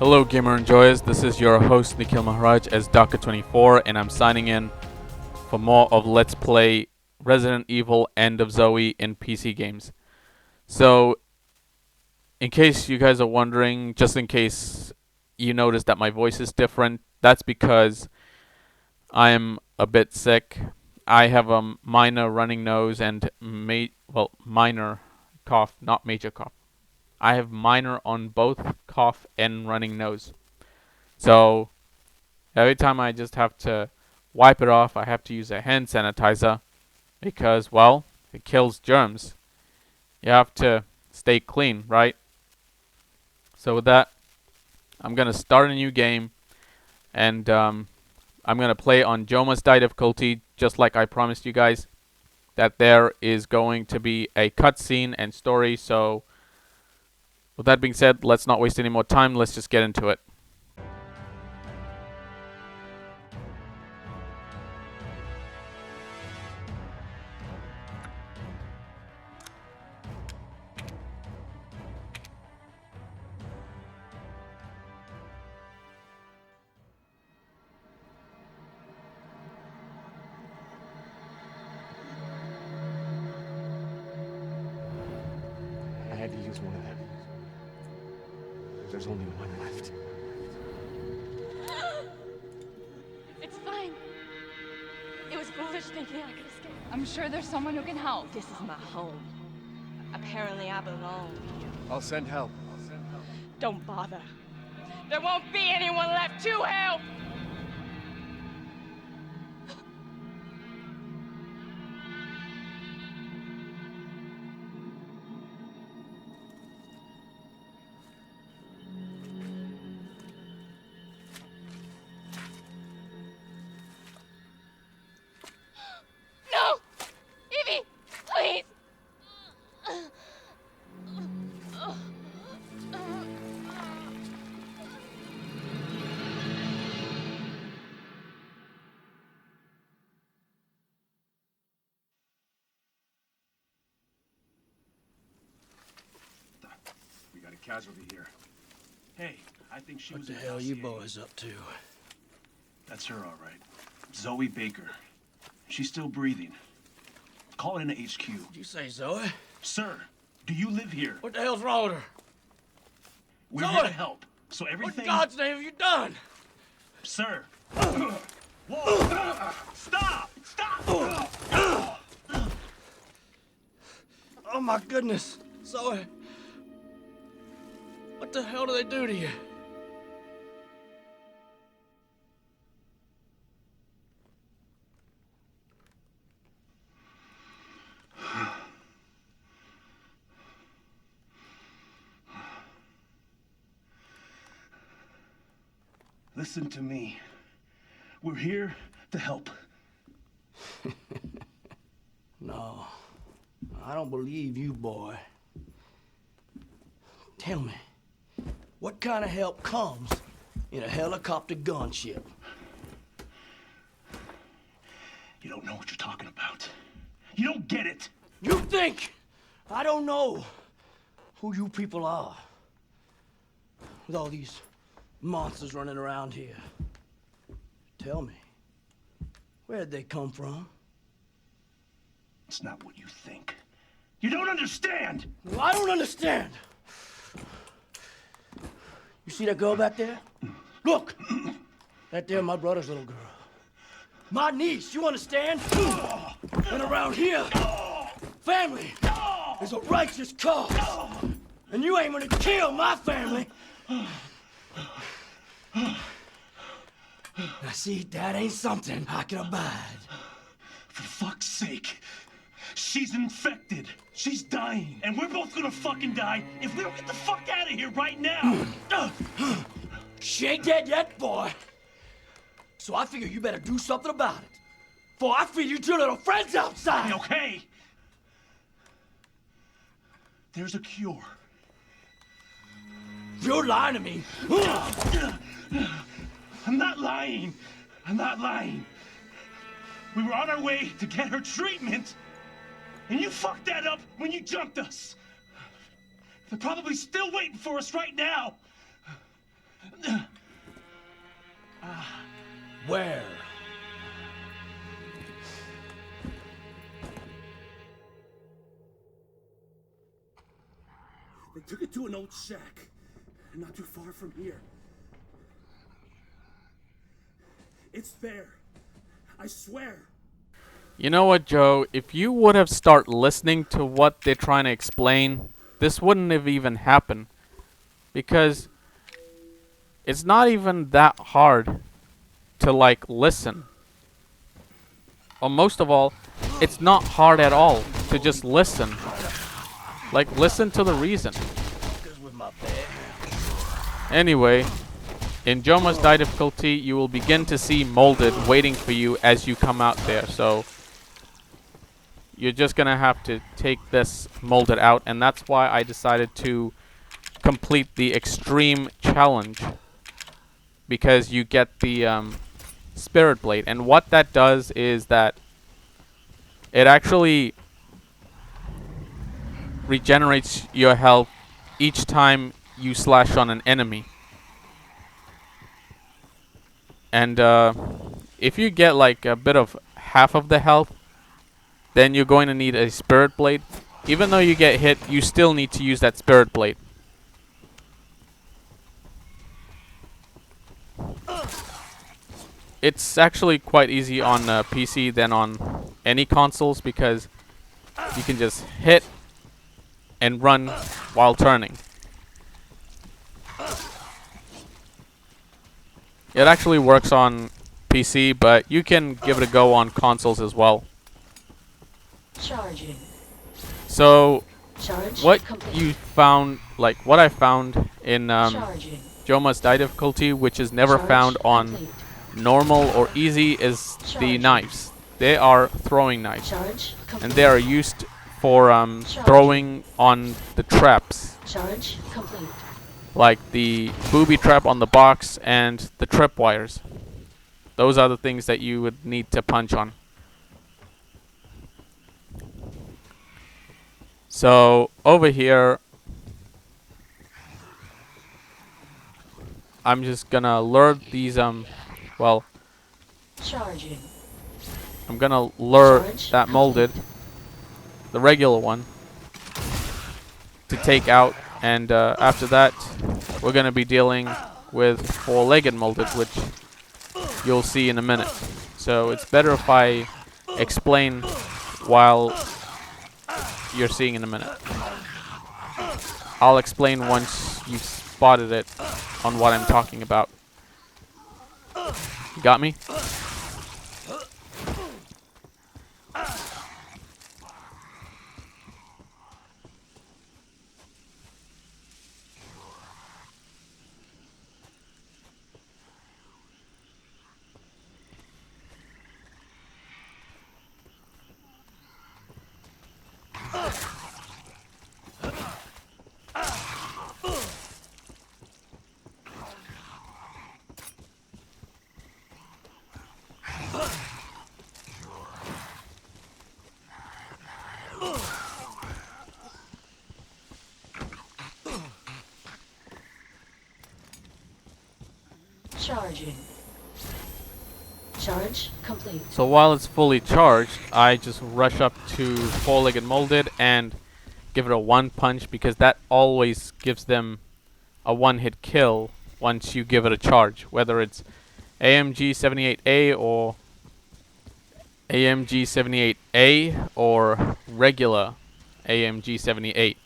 Hello, gamer enjoyers. This is your host Nikhil Maharaj as Daka24, and I'm signing in for more of Let's Play Resident Evil End of Zoe in PC games. So, in case you guys are wondering, just in case you notice that my voice is different, that's because I'm a bit sick. I have a minor running nose and minor cough, not major cough. I have minor on both cough and running nose. So every time I just have to wipe it off, I have to use a hand sanitizer because, well, it kills germs. You have to stay clean, right? So with that, I'm going to start a new game, and I'm going to play on Joe Must Die difficulty, just like I promised you guys, that there is going to be a cutscene and story. So with that being said, let's not waste any more time. Let's just get into it. I had to use one of them. There's only one left. It's fine. It was foolish thinking I could escape. I'm sure there's someone who can help. This is my home. Apparently I belong here. I'll send help. Don't bother. There won't be anyone left to help! No! Evie! Please! We got a casualty here. Hey, I think she was What the in hell you LCA. boys up to? That's her, all right. Zoe Baker. She's still breathing. Call it in HQ. Did you say Zoe? Sir, do you live here? What the hell's wrong with her? We're Zoe! here to help. So What everything... in God's name have you done? Sir. Whoa! Stop! Stop! Oh my goodness. Zoe. What the hell do they do to you? Listen to me. We're here to help. No. I don't believe you, boy. Tell me, what kind of help comes in a helicopter gunship? You don't know what you're talking about. You don't get it. You think I don't know who you people are? With all these monsters running around here. Tell me, where'd they come from? It's not what you think. You don't understand! Well, I don't understand. You see that girl back there? Look! That there, my brother's little girl. My niece, you understand? And around here, family is a righteous cause. And you ain't gonna kill my family. Now see, that ain't something I can abide. For fuck's sake. She's infected. She's dying. And we're both gonna fucking die if we don't get the fuck out of here right now. She ain't dead yet, boy. So I figure you better do something about it. For I feed you two little friends outside. Okay. There's a cure. You're lying to me. I'm not lying. I'm not lying. We were on our way to get her treatment, and you fucked that up when you jumped us. They're probably still waiting for us right now. Where? They took it to an old shack, not too far from here. It's there. I swear. You know what, Joe? If you would have started listening to what they're trying to explain, this wouldn't have even happened. Because it's not even that hard to, like, listen. Or most of all, it's not hard at all to just listen. Like, listen to the reason. Anyway, in Joe Must Die difficulty, you will begin to see Molded waiting for you as you come out there. So you're just gonna have to take this Molded out, and that's why I decided to complete the extreme challenge, because you get the Spirit Blade. And what that does is that it actually regenerates your health each time you slash on an enemy. And if you get like a bit of half of the health, then you're going to need a Spirit Blade. Even though you get hit, you still need to use that Spirit Blade. It's actually quite easy on PC than on any consoles, because you can just hit and run while turning. It actually works on PC, but you can give it a go on consoles as well. Charging. So, Charge what complete. you found, like what I found in Charging. Joe Must Die difficulty, which is never Charge found on complete. normal or easy, is the Charging. knives. They are throwing knives, Charge complete. and they are used for throwing on the traps, Charge complete. like the booby trap on the box and the tripwires. Those are the things that you would need to punch on. So over here, I'm just gonna lure these well, Charging. I'm gonna lure Charge that Molded, the regular one, to take out, and after that we're gonna be dealing with four-legged Molded, which you'll see in a minute. So it's better if I explain while you're seeing in a minute. I'll explain once you've spotted it on what I'm talking about. You got me? Charging. Charge complete. So while it's fully charged, I just rush up to four-legged Molded and give it a one punch, because that always gives them a one-hit kill once you give it a charge, whether it's AMG 78A or AMG 78A or regular AMG 78.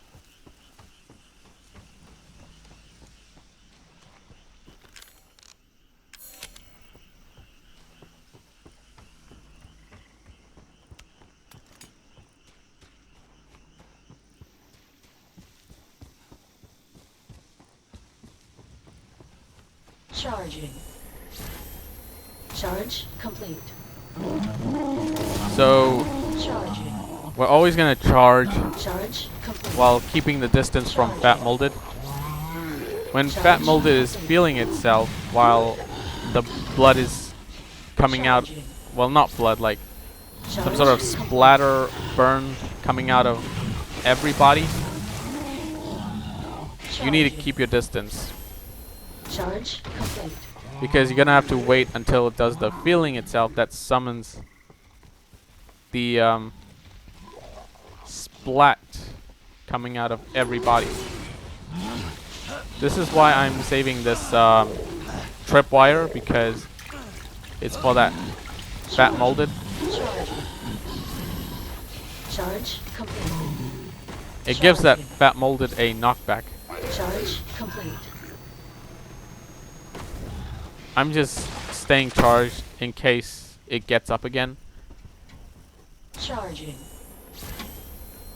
Charging. Charge complete. So Charging. we're always going to charge Charge complete. while keeping the distance from Fat Molded. When Fat Molded is feeling itself, while the blood is coming out, Charging. well, not blood, like some Charge sort of complete. splatter burn coming out of everybody, you need to Charging. keep your distance. Charge complete. because you're gonna have to wait until it does the feeling itself that summons the splat coming out of every body. This is why I'm saving this tripwire, because it's for that fat molded. Charge. Charge complete. It gives that fat molded a knockback. Charge complete. I'm just staying charged in case it gets up again. Charging.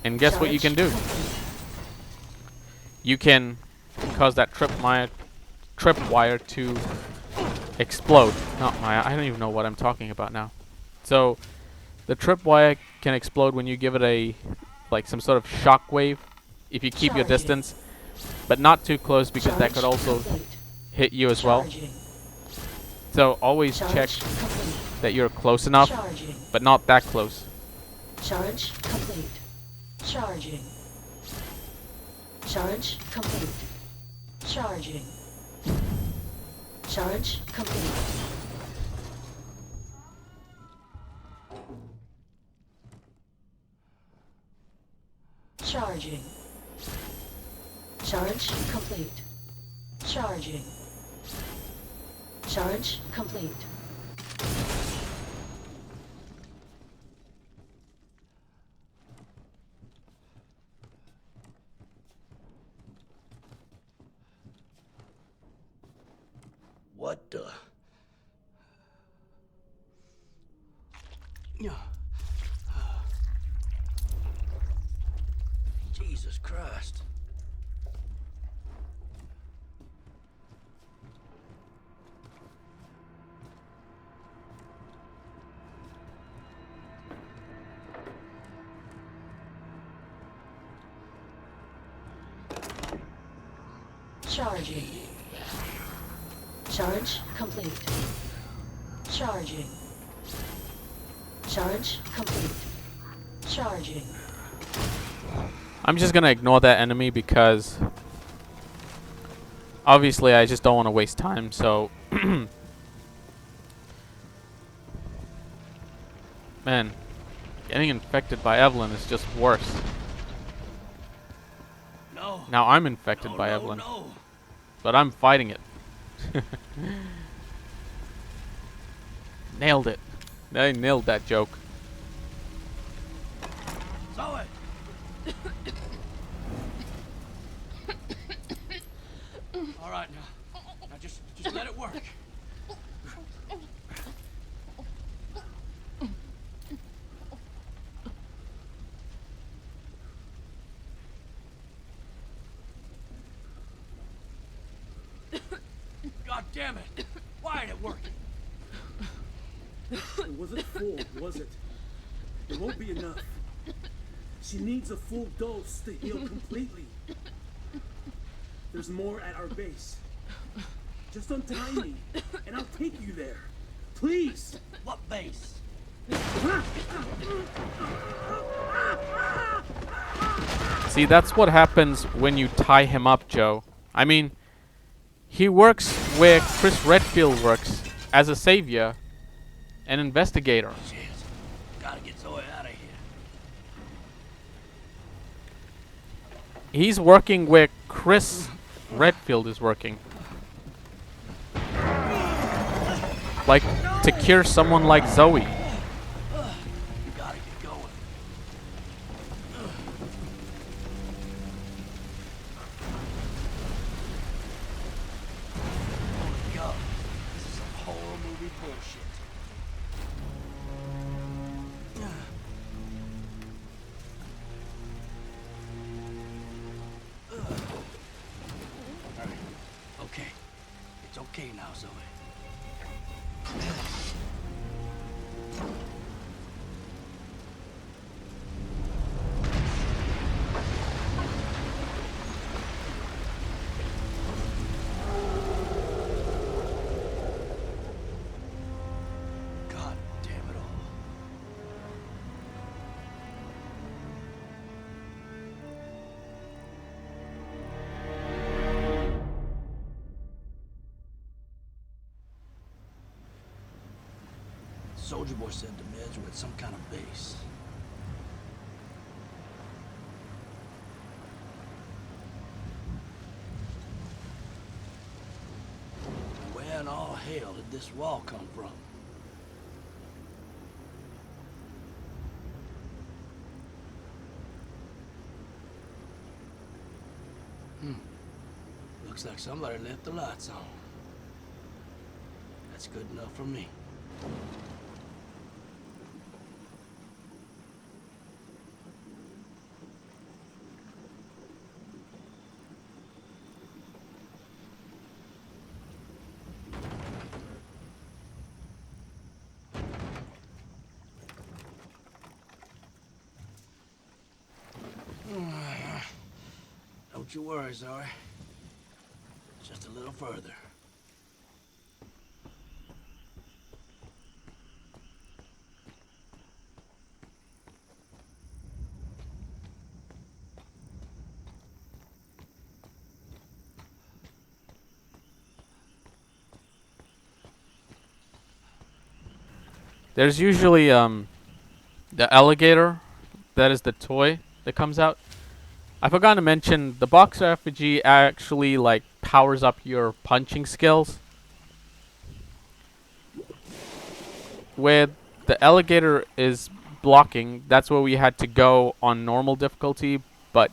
And guess what you can do? You can cause that tripwire to explode. Not my. I don't even know what I'm talking about now. So the tripwire can explode when you give it a some sort of shock wave. If you keep your distance, but not too close, because that could also hit you as well. So always check that you're close enough, but not that close. Charge complete. Charging. Charge complete. Charging. Charge complete. Charging. Charge complete. Charging. Charge complete. What the? Yeah. Jesus Christ. Charging. Charge complete. Charging. Charge complete. Charging. I'm just gonna ignore that enemy because obviously I just don't want to waste time. So man, getting infected by Evelyn is just worse. No. Now I'm infected by no, Evelyn, no. but I'm fighting it. Nailed it. I nailed that joke. Zoe. All right, now just let it work. God damn it! Why ain't it working? It wasn't full, was it? It won't be enough. She needs a full dose to heal completely. There's more at our base. Just untie me, and I'll take you there. Please! What base? See, that's what happens when you tie him up, Joe. I mean, he works where Chris Redfield works, as a savior, an investigator. Shit. Gotta get Zoe out of here. He's working where Chris Redfield is working. Like, to cure someone like Zoe. Gotta get going. Holy God. This is some horror movie bullshit. Okay. It's okay now, Zoe. God damn it all. Soldier Boy said the meds were at some kind of base. Where in all hell did this wall come from? Looks like somebody left the lights on. That's good enough for me. Don't you worry, Zoe. Just a little further. There's usually the alligator, that is the toy that comes out. I forgot to mention the box RPG actually like powers up your punching skills. Where the alligator is blocking, that's where we had to go on normal difficulty, but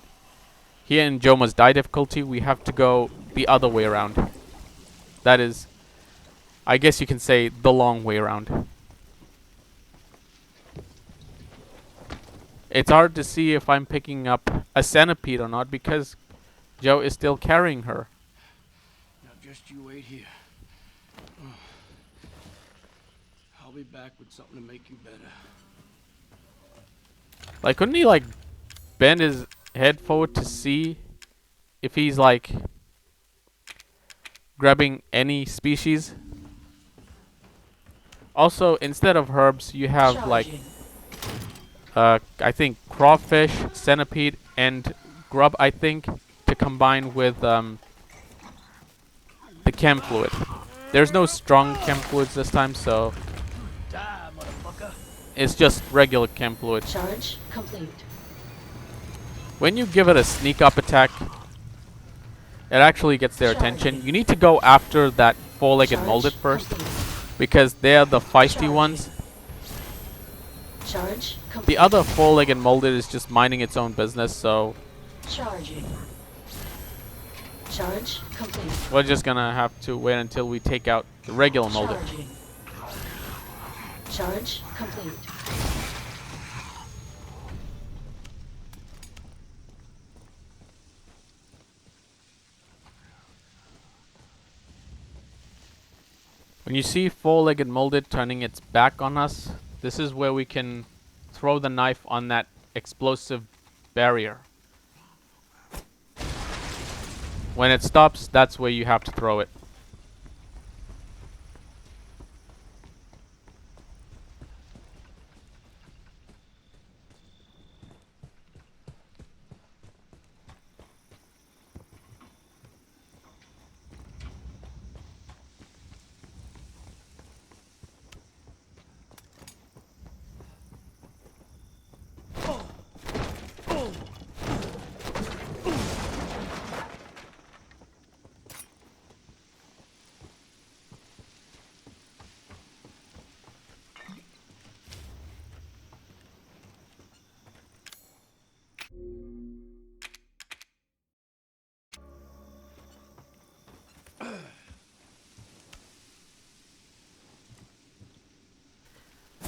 here in Joe Must Die difficulty we have to go the other way around. That is, I guess you can say, the long way around. It's hard to see if I'm picking up a centipede or not because Joe is still carrying her. Now just you wait here. I'll be back with something to make you better. Like, couldn't he like bend his head forward to see if he's like grabbing any species? Also, instead of herbs, you have like I think crawfish, centipede, and grub, I think, to combine with the chem fluid. There's no strong chem fluids this time, so Die, motherfucker. it's just regular chem fluid. Charge complete. When you give it a sneak up attack, it actually gets their attention. You need to go after that four-legged molded first, because they're the feisty ones. Charge complete. The other four-legged molded is just minding its own business, so Charging. Charge complete. we're just gonna have to wait until we take out the regular molded. Charging. Charge complete. When you see four-legged molded turning its back on us, this is where we can throw the knife on that explosive barrier. When it stops, that's where you have to throw it.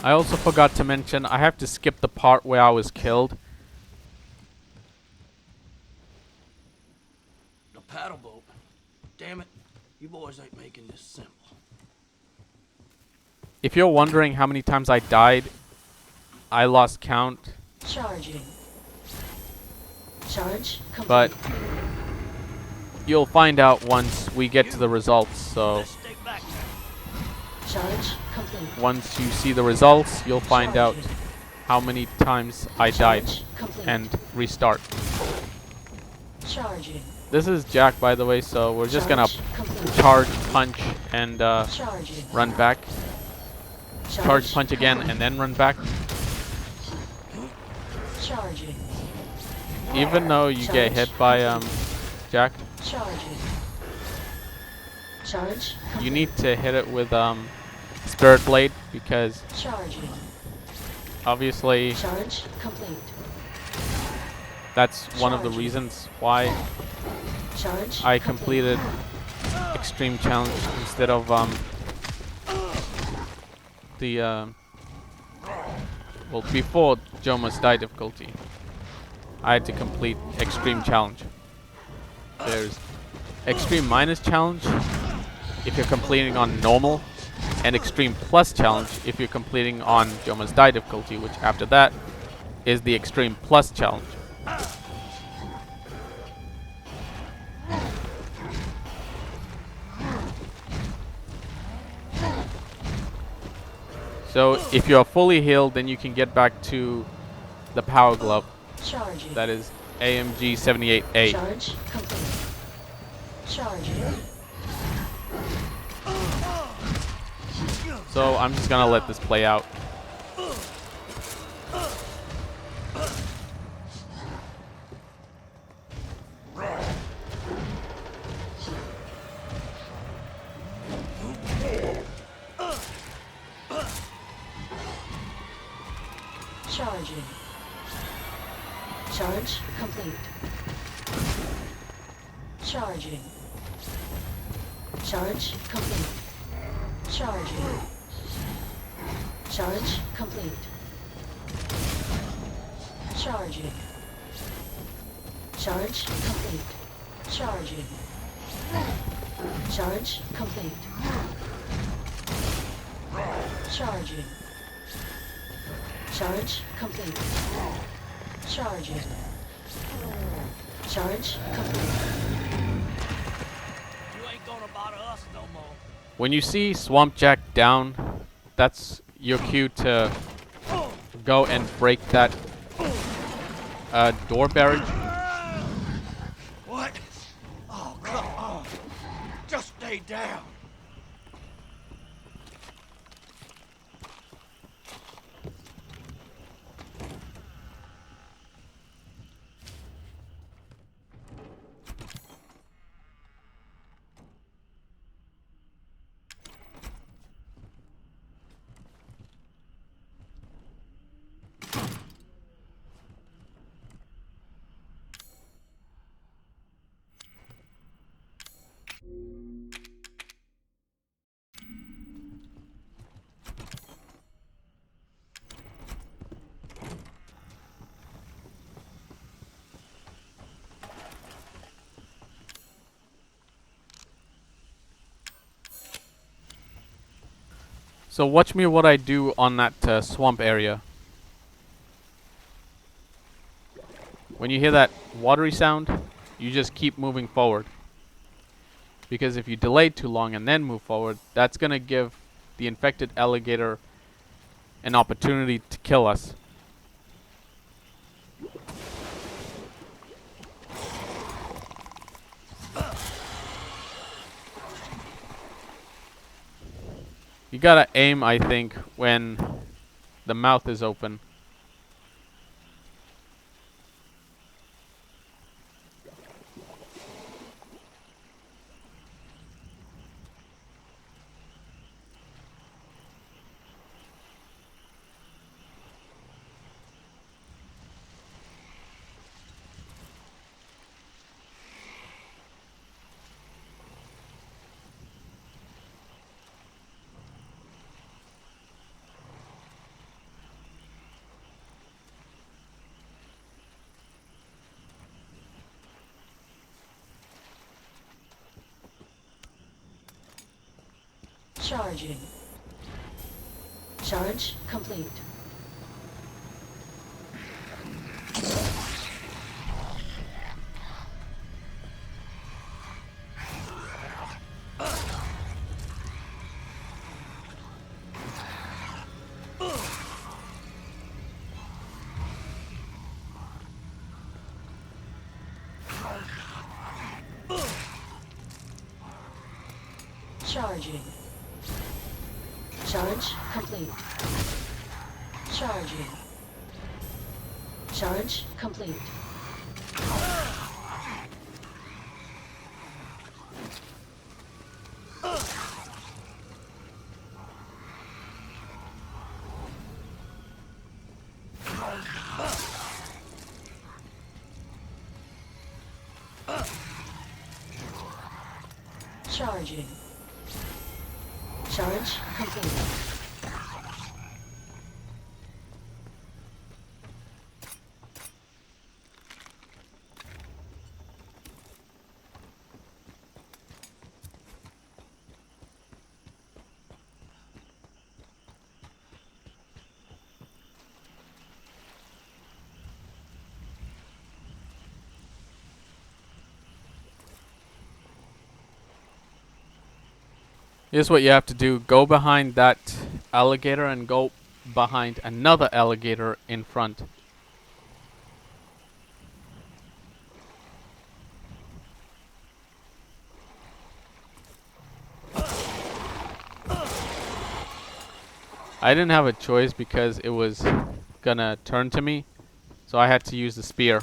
I also forgot to mention, I have to skip the part where I was killed. The paddle boat. Damn it. You boys ain't making this simple. If you're wondering how many times I died, I lost count. Charging. Charge complete. But you'll find out once we get to the results, so Let's stay back now. Charge complete. once you see the results, you'll find out how many times I died Charge complete. and restart. Charging. This is Jack, by the way, so we're just gonna Charge complete. charge, punch, and Charging. run back. charge punch again and then run back. Charging. Even though you get hit by Jack, Charging. Charge. you need to hit it with Spirit Blade because Charging. obviously Charge complete. that's one of the Charging. reasons why Charge. I complete. completed Extreme Challenge instead of the well, before Joe Must Die difficulty. I had to complete Extreme Challenge. There's Extreme Minus Challenge if you're completing on normal, and Extreme Plus Challenge if you're completing on Joe Must Die difficulty, which after that is the Extreme Plus Challenge. So if you're fully healed, then you can get back to the Power Glove. Charging. That is AMG 78A. Charge complete. Charging. So I'm just gonna let this play out. Charging. Charge complete. Charging. Charge complete. Charging. Charge complete. Charging. Charge complete. Charging. Charge complete. Charging. Charge complete. Charging. Charge complete. You ain't gonna bother us no more. When you see Swamp Jack down, that's your cue to go and break that door barrage. What? Oh, come on. Just stay down. So watch me what I do on that swamp area. When you hear that watery sound, you just keep moving forward. Because if you delay too long and then move forward, that's going to give the infected alligator an opportunity to kill us. You gotta aim, I think, when the mouth is open. Charging. Charge complete. Charging. Charge complete. Charging. Charge complete. Charging. Charge complete. Here's what you have to do. Go behind that alligator and go behind another alligator in front. I didn't have a choice because it was gonna turn to me, so I had to use the spear.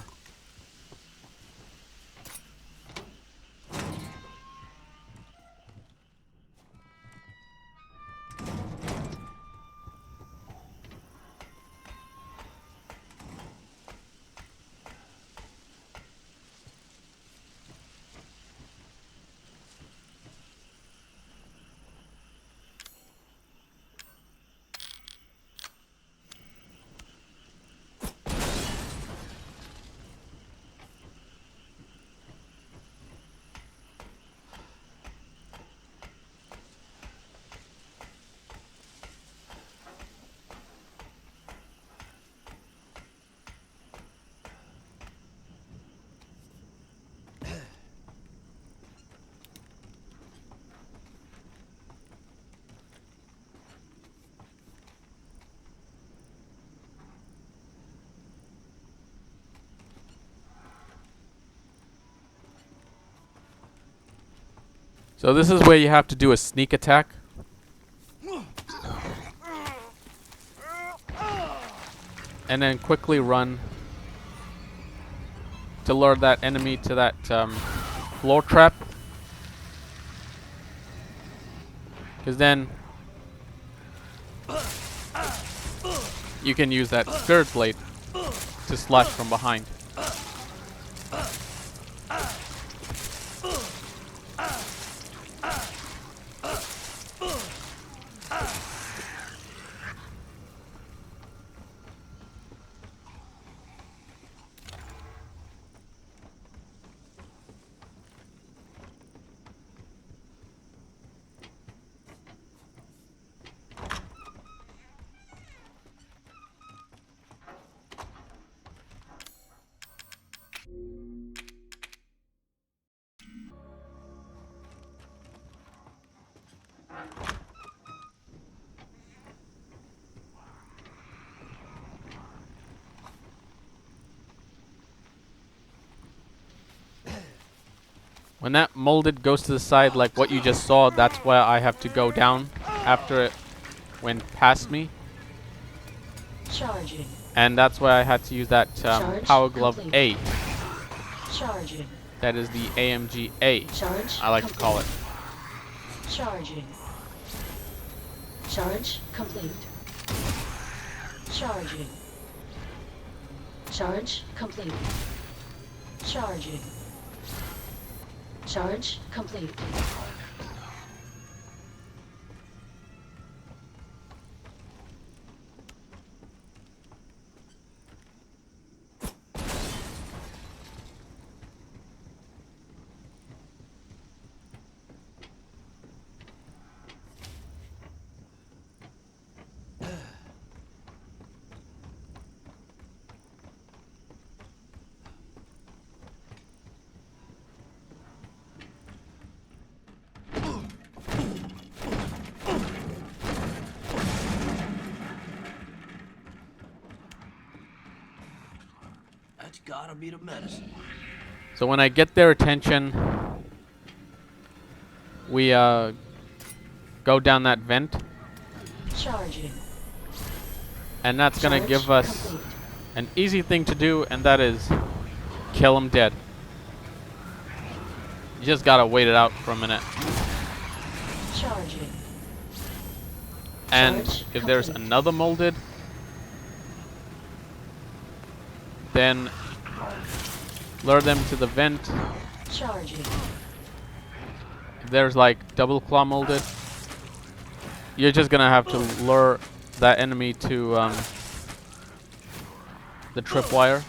So this is where you have to do a sneak attack. And then quickly run to lure that enemy to that floor trap. Because then you can use that spirit blade to slash from behind. When that molded goes to the side like what you just saw, that's where I have to go down after it went past me. Charging. And that's why I had to use that Power Glove complete. A. Charging. That is the AMG A. Charge I like complete. to call it. Charging. Charge complete. Charging. Charge complete. Charging. Charge complete. That's gotta be the medicine. So when I get their attention, we go down that vent. Charging. And that's gonna Charge give us complete. an easy thing to do, and that is kill him dead. You just gotta wait it out for a minute. Charging. And Charge if there's complete. another molded, then lure them to the vent. Charging. If there's like double claw molded, you're just gonna have to lure that enemy to the tripwire.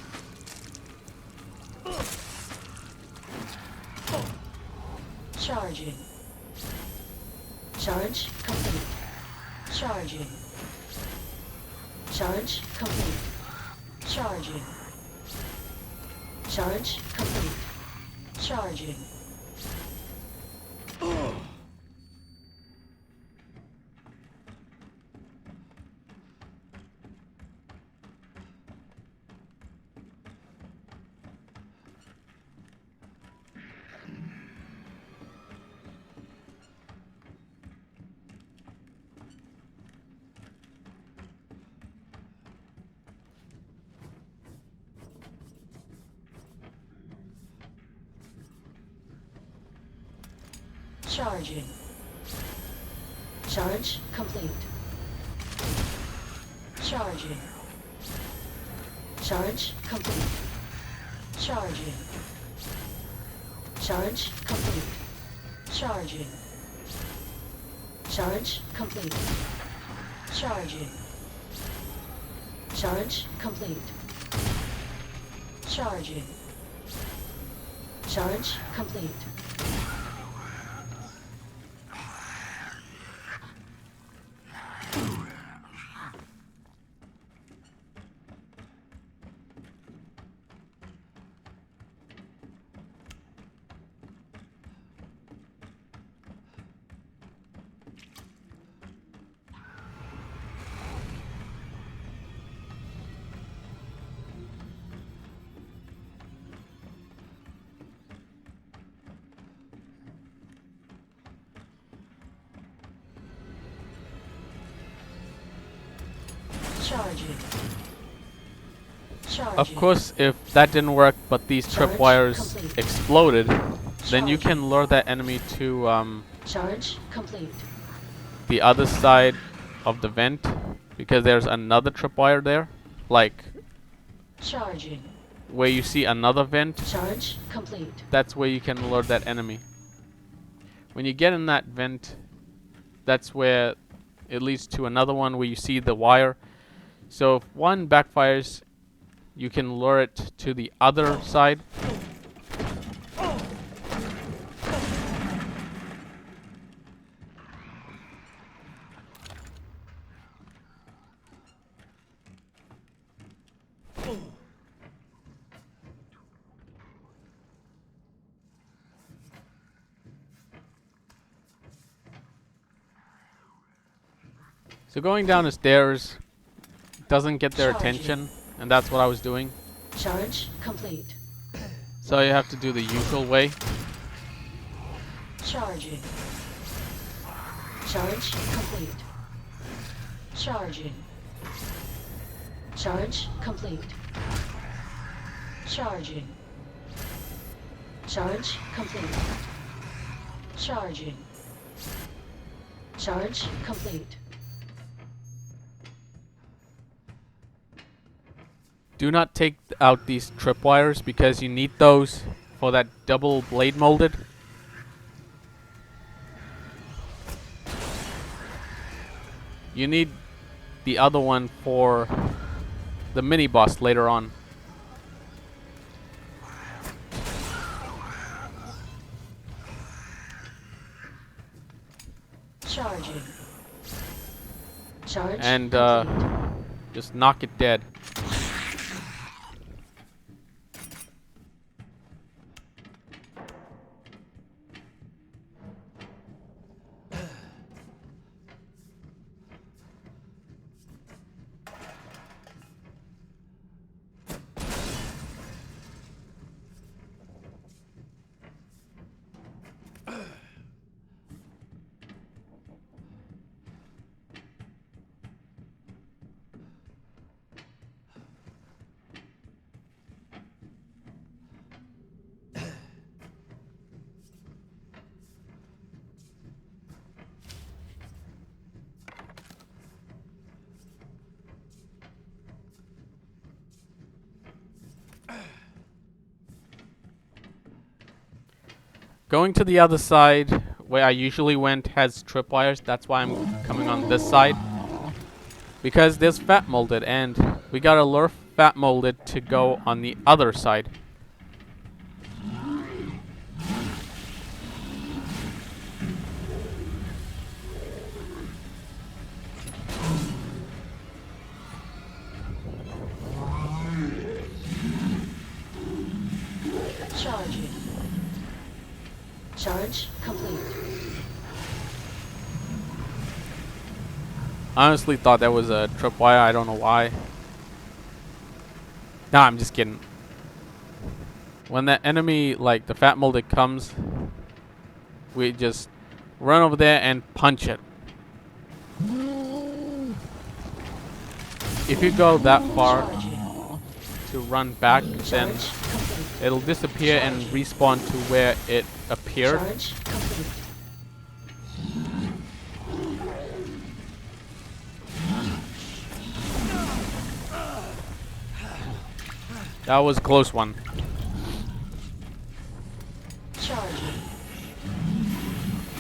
Charging. Charge complete. Charging. Charge complete. Charging. Charge complete. Charging. Charging. Charge complete. Charging. Charge complete. Charging. Charge complete. Charging. Charge complete. Charging. Charge complete. Charging. Charge complete. Charging. Charging. Of course, if that didn't work, but these Charge tripwires complete. exploded, then you Charging. can lure that enemy to Charge complete. the other side of the vent, because there's another tripwire there, like Charging. where you see another vent. Charge complete. That's where you can lure that enemy. When you get in that vent, that's where it leads to another one where you see the wire. So if one backfires, you can lure it to the other side. So going down the stairs doesn't get their Charging. attention, and that's what I was doing. Charge complete. So you have to do the usual way. Charging. Charge complete. Charging. Charge complete. Charging. Charge complete. Charging. Charge complete. Do not take out these tripwires because you need those for that double blade molded. You need the other one for the mini boss later on. Charging. Charge And complete. just knock it dead. going to the other side where I usually went has tripwires. That's why I'm coming on this side. Because there's Fat Molded, and we gotta lure Fat Molded to go on the other side. Charging. Charge complete. I honestly thought that was a tripwire. I don't know why. Nah, I'm just kidding. When that enemy, like the Fat Molded, comes, we just run over there and punch it. If you go that far to run back, then Charge complete. it'll disappear and respawn to where it appeared. Charge complete. That was a close one. Charging.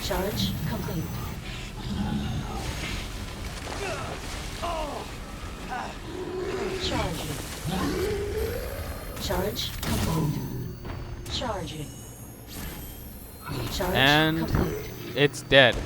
Charge complete. Charging. Charge complete. Charging. Charge And complete. it's dead.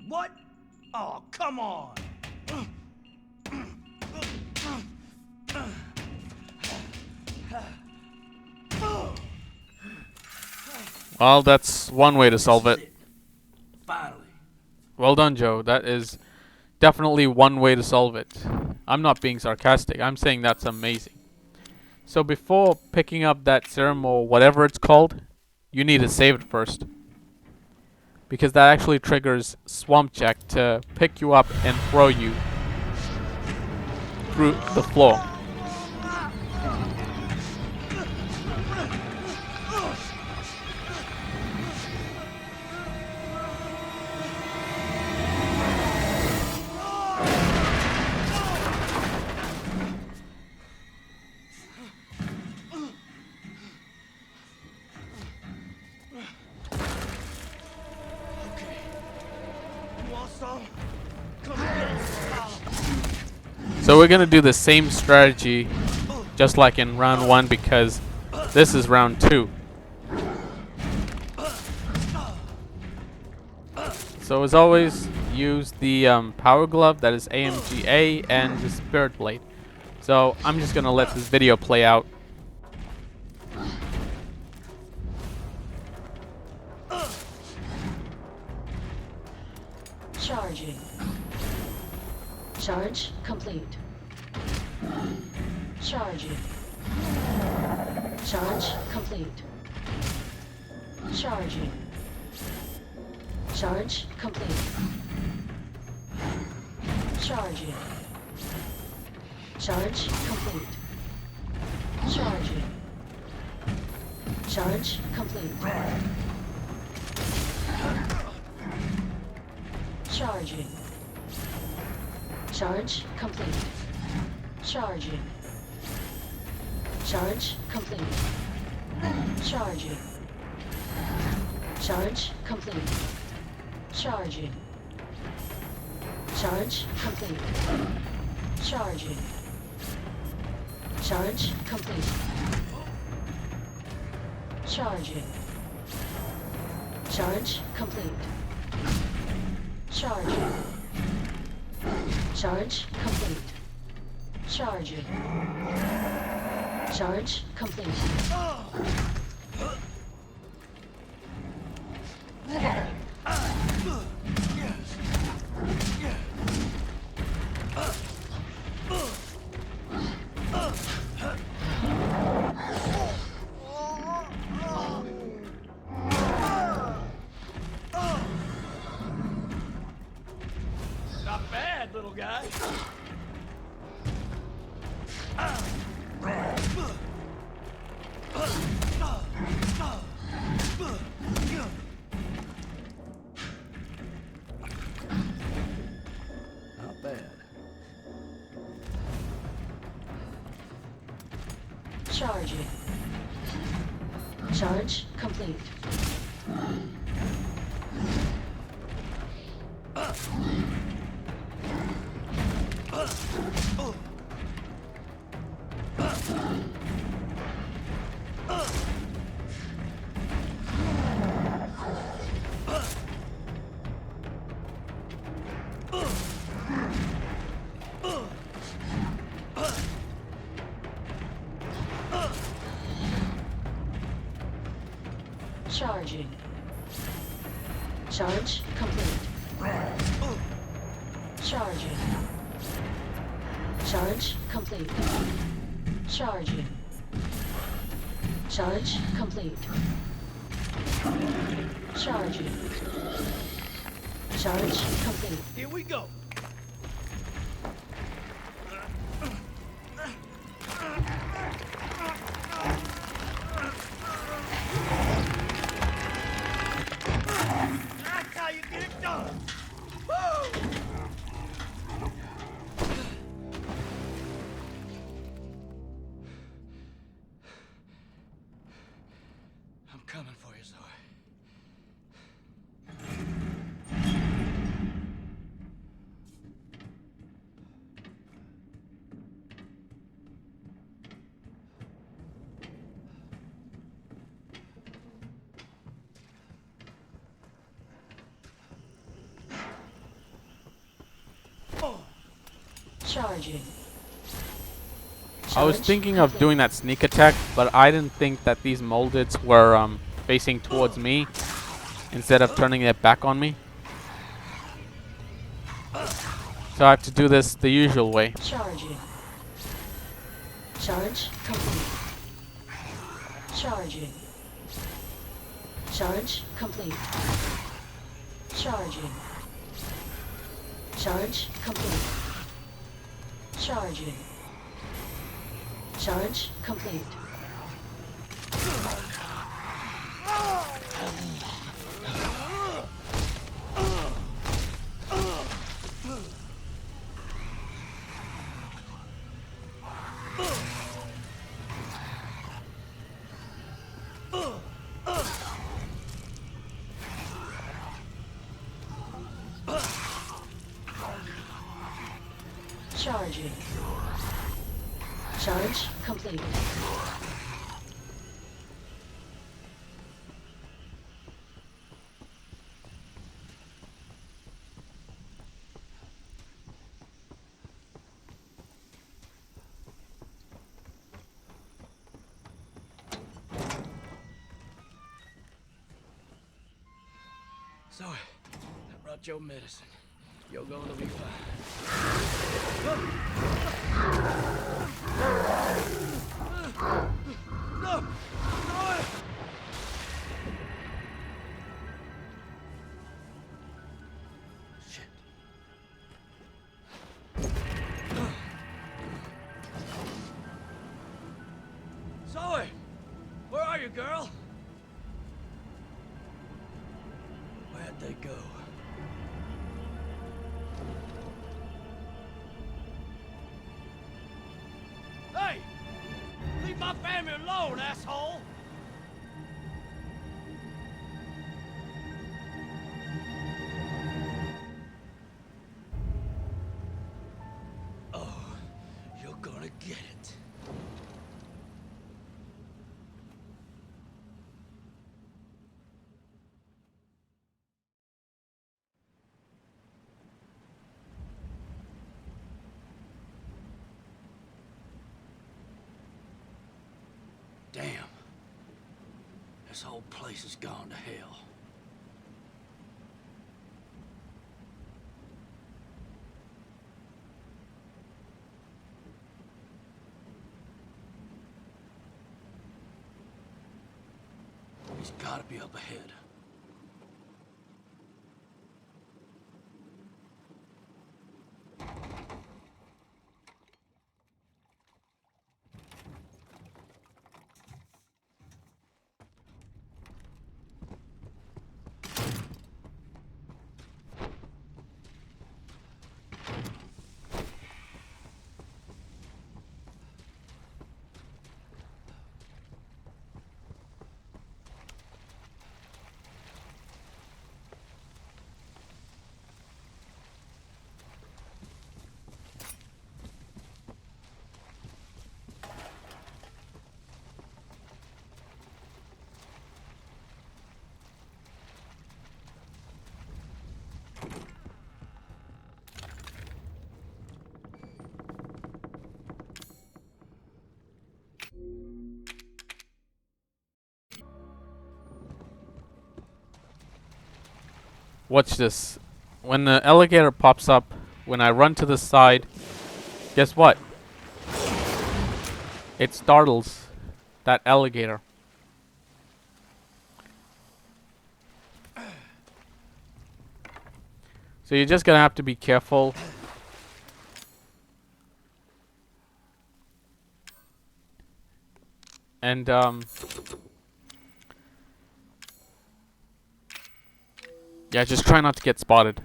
What? Oh, come on! Well, that's one way to solve it. Finally. Well done, Joe. That is definitely one way to solve it. I'm not being sarcastic. I'm saying that's amazing. So before picking up that serum or whatever it's called, you need to save it first. Because that actually triggers Swamp Jack to pick you up and throw you through the floor. So we're gonna do the same strategy just like in round 1 because this is round 2. So as always, use the Power Glove, that is AMGA, and the Spirit Blade. So I'm just gonna let this video play out. Charging. Charge complete. Charging. Charge complete. Charging. Charge complete. Charging. Charge complete. Charging. Charge complete. Charging. Charge complete. Charging. Charge complete. Charging. Charge complete. Charging. Charge complete. Charging. Charge complete. Charging. Charge complete. Charging. Charge complete. Charging. Charge complete. Charging. Charge complete. Charging. Charge complete. Charging. Charge complete. Charging. Charge complete. Charging. Charge complete. Here we go. That's how you get it done. Woo! I'm coming for you, Zoe. Charging. I was Charge thinking of complete. doing that sneak attack, but I didn't think that these moldeds were facing towards me instead of turning their back on me. So I have to do this the usual way. Charging. Charge complete. Charging. Charge complete. Charging. Charge complete. Charging. Charge complete. Charging. Charge complete. Zoe, I brought your medicine. You're going to be fine. No! Zoe! Shit. Zoe! Where are you, girl? Where'd they go? Hey! Leave my family alone, asshole! Oh, you're gonna get it. Damn. This whole place has gone to hell. He's gotta be up ahead. Watch this. When the alligator pops up, when I run to the side, guess what? It startles that alligator. So you're just gonna have to be careful. And yeah, just try not to get spotted.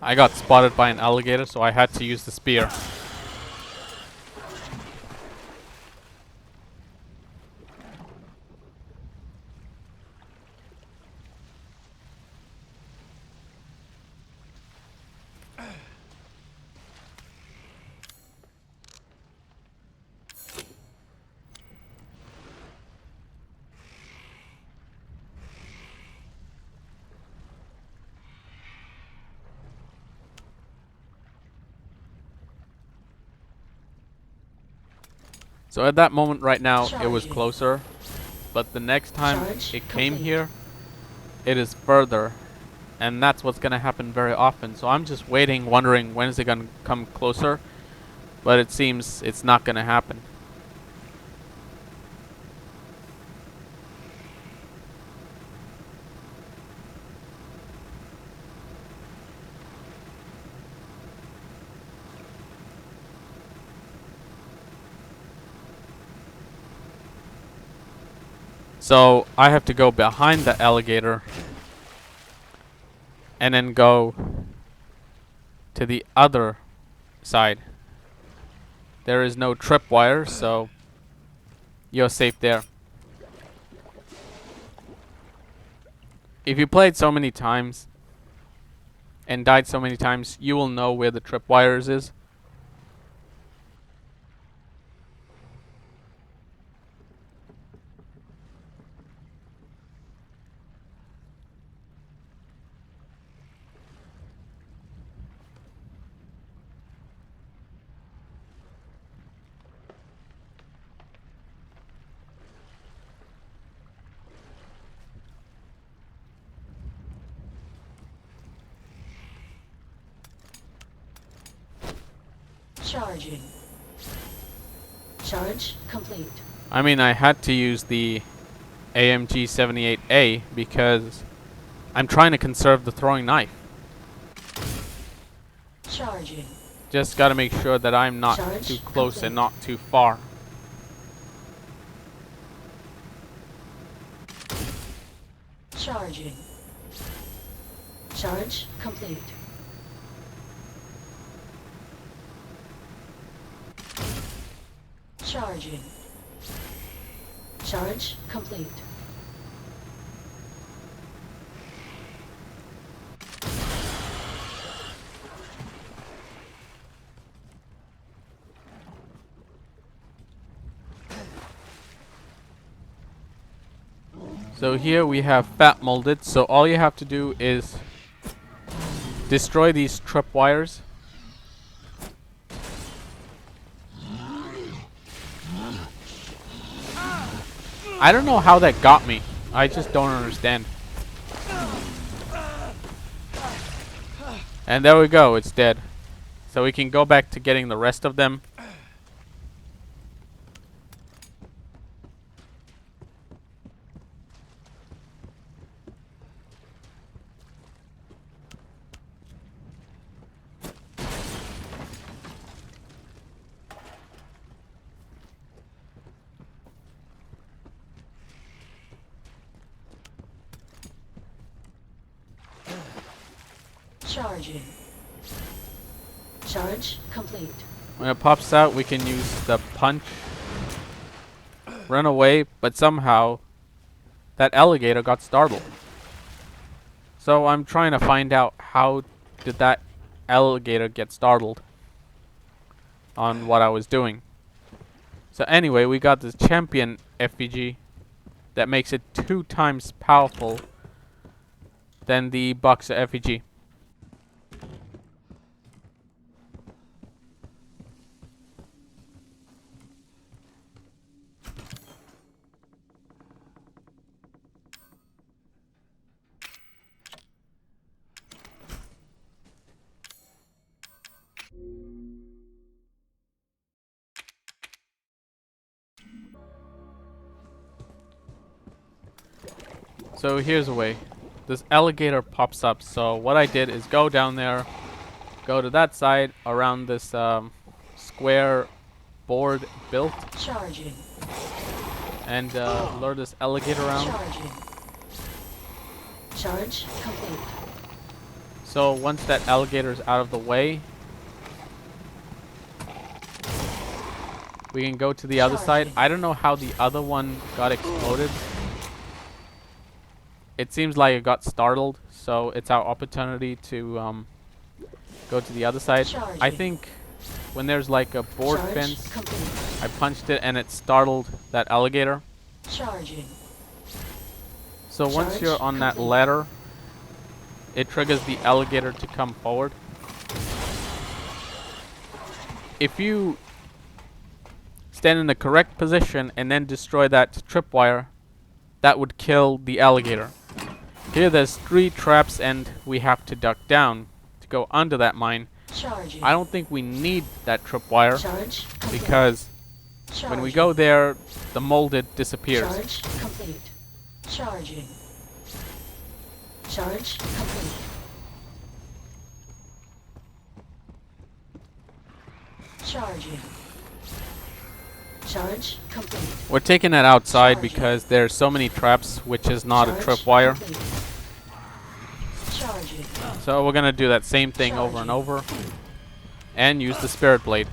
I got spotted by an alligator, so I had to use the spear. So at that moment right now, it was Charging. closer. But the next time Charge it came complete. here, it is further. And that's what's going to happen very often. So I'm just waiting, wondering when is it going to come closer. But it seems it's not going to happen. So I have to go behind the alligator and then go to the other side. There is no tripwire, so you're safe there. If you played so many times and died so many times, you will know where the tripwires is. Charging. Charge complete. I mean, I had to use the AMG 78A because I'm trying to conserve the throwing knife. Charging. Just gotta make sure that I'm not Charge too close complete. and not too far. Charging. Charge complete. Charging. Charge complete. So here we have fat molded. So all you have to do is destroy these tripwires. I don't know how that got me. I just don't understand. And there we go, it's dead. So we can go back to getting the rest of them. Charging. Charge complete. When it pops out, we can use the punch, run away, but somehow that alligator got startled. So I'm trying to find out how did that alligator get startled on what I was doing. So anyway, we got this champion FPG that makes it 2 times powerful than the Boxer FPG. So here's a way. This alligator pops up. So what I did is go down there, go to that side around this square board built, Charging. and lure this alligator around. Charging. Charge complete. So once that alligator's out of the way, we can go to the other side. I don't know how the other one got exploded. It seems like it got startled, so it's our opportunity to go to the other side. I think when there's like a board Charge fence, complete. I punched it and it startled that alligator. Charging. So once Charge you're on that complete. ladder, it triggers the alligator to come forward. If you stand in the correct position and then destroy that tripwire, that would kill the alligator. Here there's 3 traps and we have to duck down to go under that mine. Charging. I don't think we need that tripwire Charge complete. because when we go there, the molded disappears. Charge complete. Charging. Charge complete. Charging. Charge complete. We're taking it outside Charging. because there's so many traps, which is not a Charge tripwire. complete. Charging. So we're gonna do that same thing over and over, and use the spirit blade.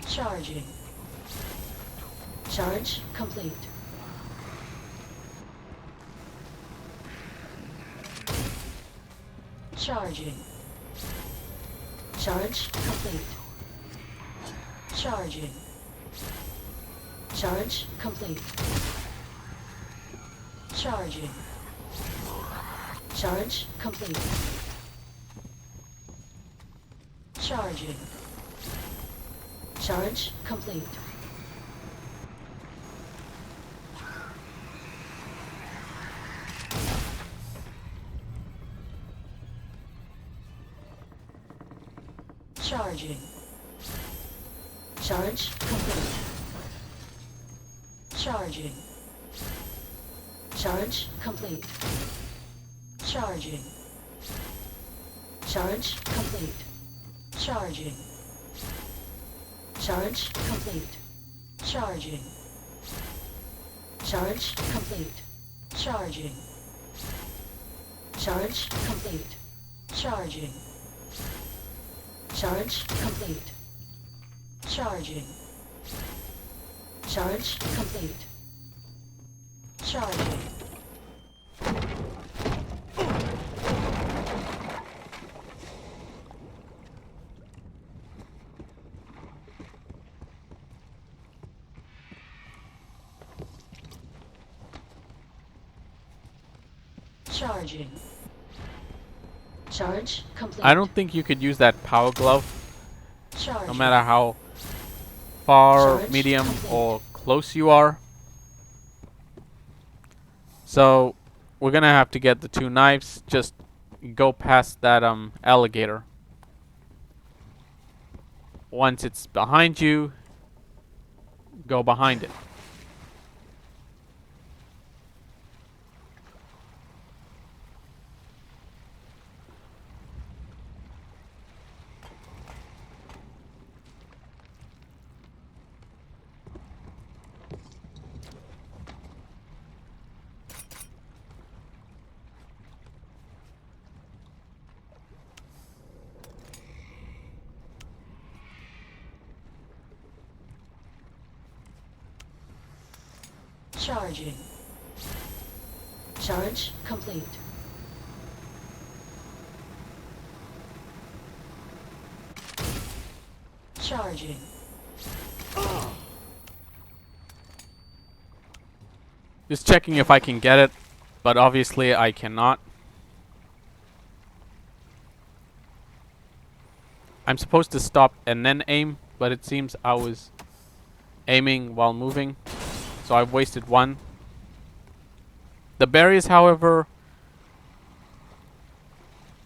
Charging. Charge complete. Charging. Charge complete. Charging. Charge complete. Charging. Charge complete. Charging. Charge complete. Charging. Charge complete. Charging. Charge complete. Charging. Charge complete. Charging. Charge complete. Charging. Charge complete. Charging. Charge complete. Charging. Charge complete. Charging. Charge complete. Charging. Charging. Charge complete. I don't think you could use that power glove, Charging. no matter how far, Charge medium, complete. or close you are. So we're gonna have to get the 2 knives. Just go past that alligator. Once it's behind you, go behind it. Charging. Charge complete. Charging. Just checking if I can get it, but obviously I cannot. I'm supposed to stop and then aim, but it seems I was aiming while moving, so I've wasted one. The berries, however,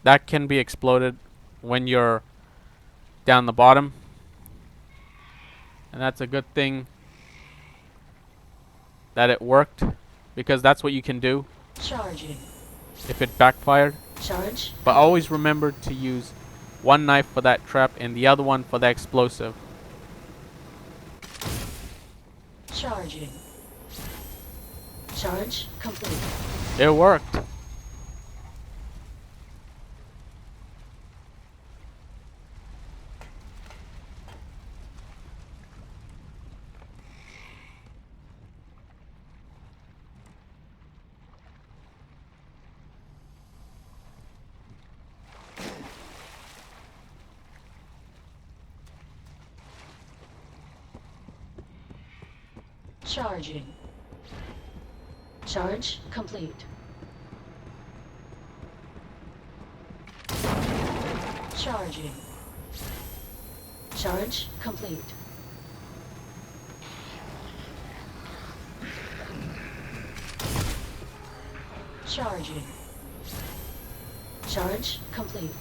that can be exploded when you're down the bottom, and that's a good thing that it worked, because that's what you can do Charging. if it backfired. Charge. But always remember to use one knife for that trap and the other one for the explosive. Charging. Charge complete. It worked. Charging. Charge complete. Charging. Charge complete. Charging. Charge complete.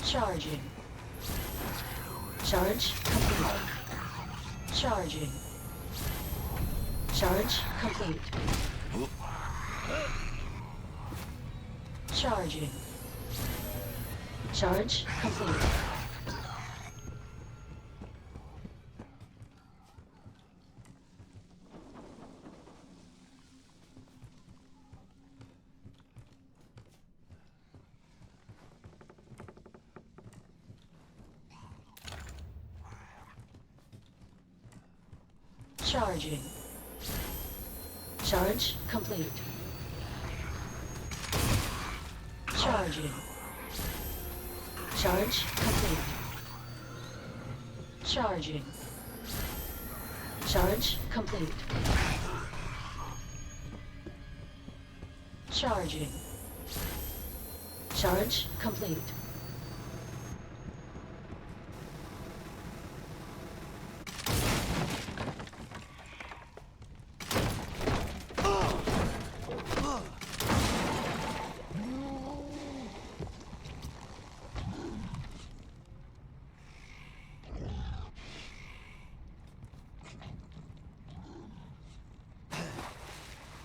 Charging. Charge complete. Charging. Charge complete. Charging. Charge complete. Charging. Charge complete. Charging. Charge complete. Charging. Charge complete. Charging. Charge complete.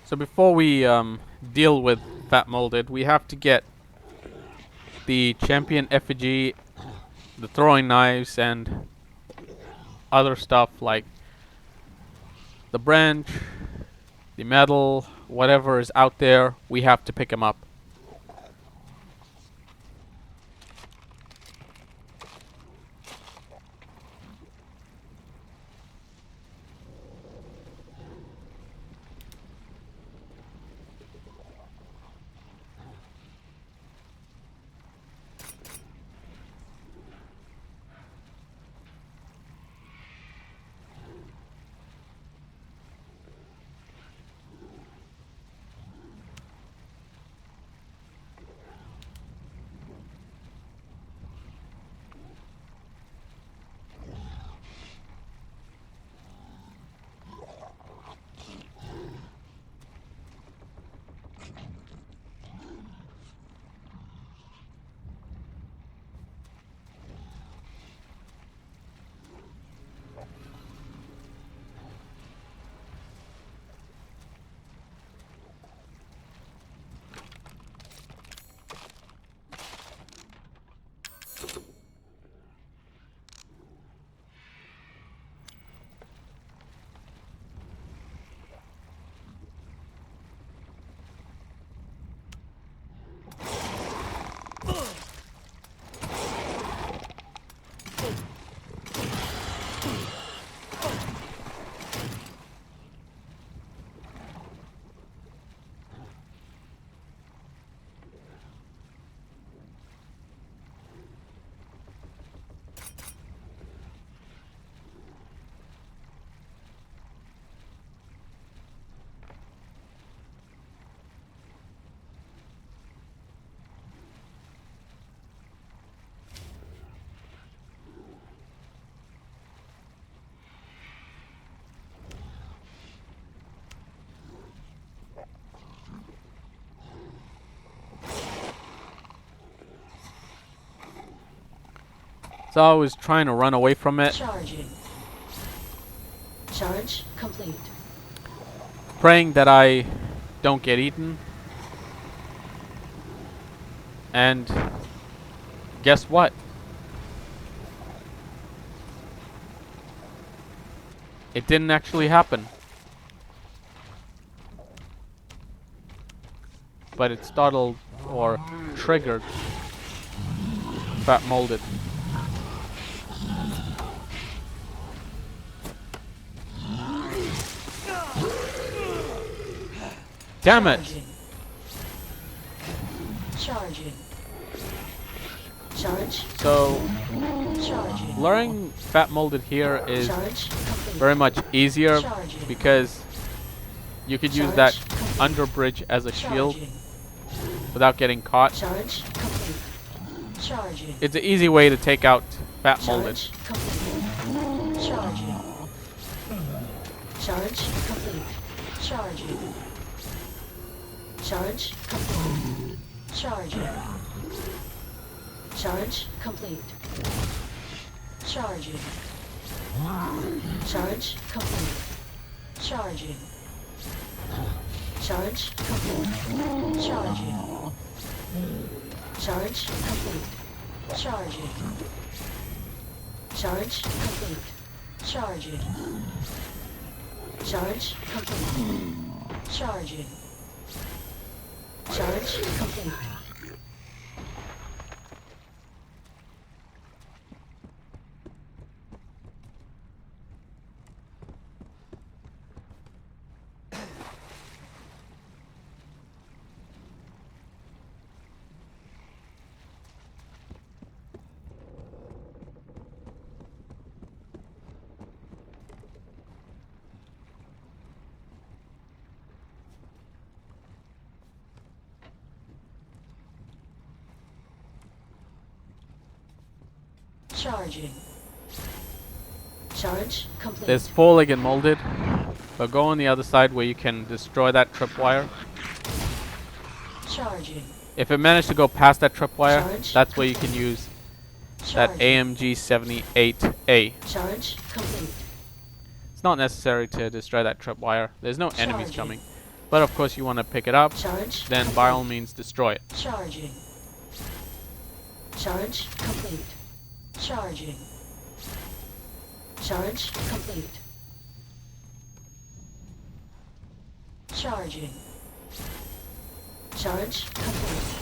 So before we deal with Fat Molded, we have to get the champion effigy, the throwing knives, and other stuff like the branch, the metal, whatever is out there. We have to pick them up. So I was trying to run away from it, Charging. Charge complete. praying that I don't get eaten. And guess what? It didn't actually happen. But it startled or triggered Fat Molded. Damn it! Charging. Charge. So, Charging. luring Fat Molded here is Charge complete. very much easier Charging. because you could use that under bridge as a shield Charging. without getting caught. Charge complete. Charging. It's an easy way to take out Fat Molded. Charge complete. Charging. Charge complete. Charging. Charge complete. Charging. Charge complete. Charging. Charge complete. Charging. Charge complete. Charging. Charge complete. Charging. Charge complete. Charging. Charge complete. Charging. Charge complete. Charging. Charge complete. There's four-legged Molded, but go on the other side where you can destroy that tripwire. Charging. If it managed to go past that tripwire, Charge. that's where you can use that Charging. AMG 78A. Charge complete. It's not necessary to destroy that tripwire. There's no enemies Charging. coming. But of course you want to pick it up, Charge. then by all means destroy it. Charging. Charge complete. Charging. Charge complete. Charging. Charge complete.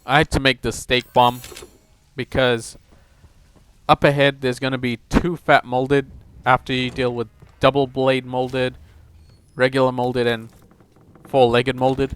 I had to make the steak bomb because up ahead there's going to be 2 fat molded after you deal with double blade molded, regular molded, and 4-legged molded.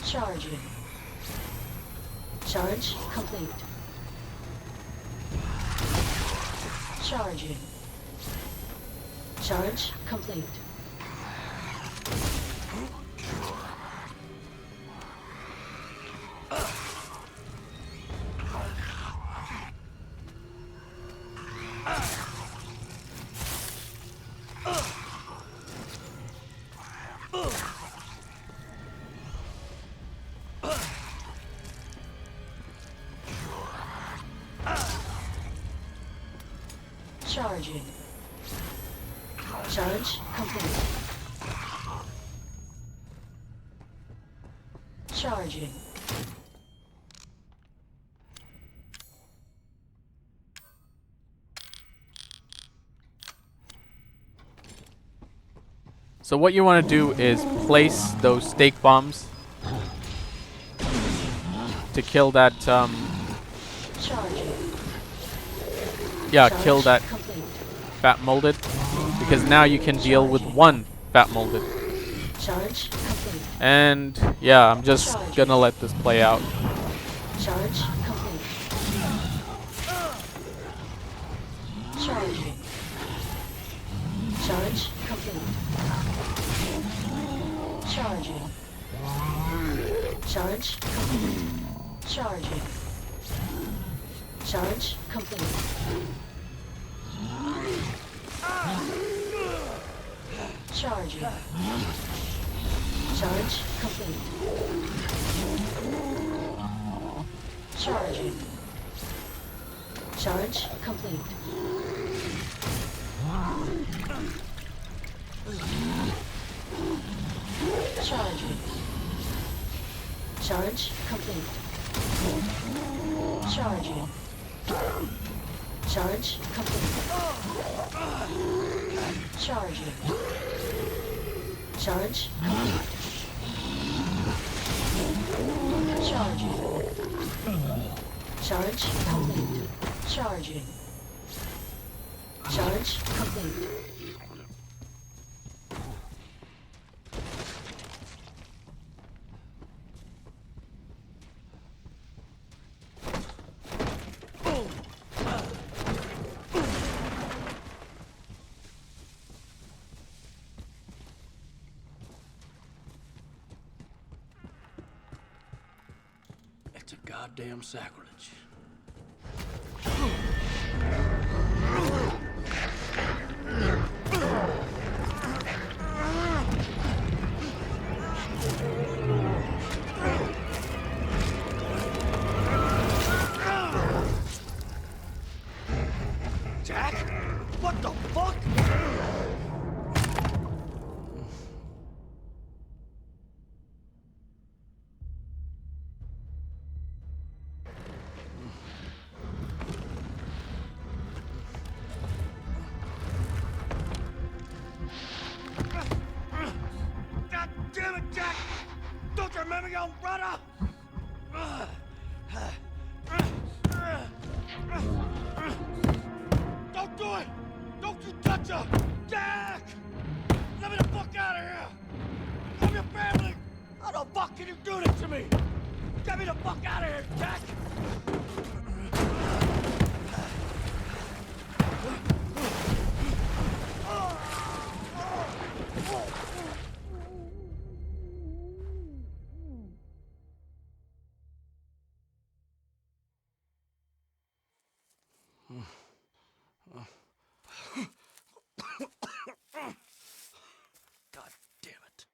Charging. Charge complete. Charging. Charge complete. Charging. Charge complete. Charging. So what you want to do is place those steak bombs to kill that Charging. yeah, kill that Complete. fat molded, because now you can deal with 1 fat molded. Charge complete. And yeah, I'm just gonna let this play out. Charge complete. Charging. Charge complete. Charging. Charge complete. Charging. Charge complete. Charging. Charge complete. Charging. Charge complete. Charging. Charge complete. Charging. Charge complete. Charging. Charge complete. Charging. Charge complete. Charging. Charge complete. It's a goddamn sacrilege. Jack? What the fuck? God damn it, Jack! Don't you remember your own brother? Don't do it! Don't you touch her! Jack! Let me the fuck out of here! I'm your family! How the fuck can you do this to me? Get me the fuck out of here, Jack! God damn it.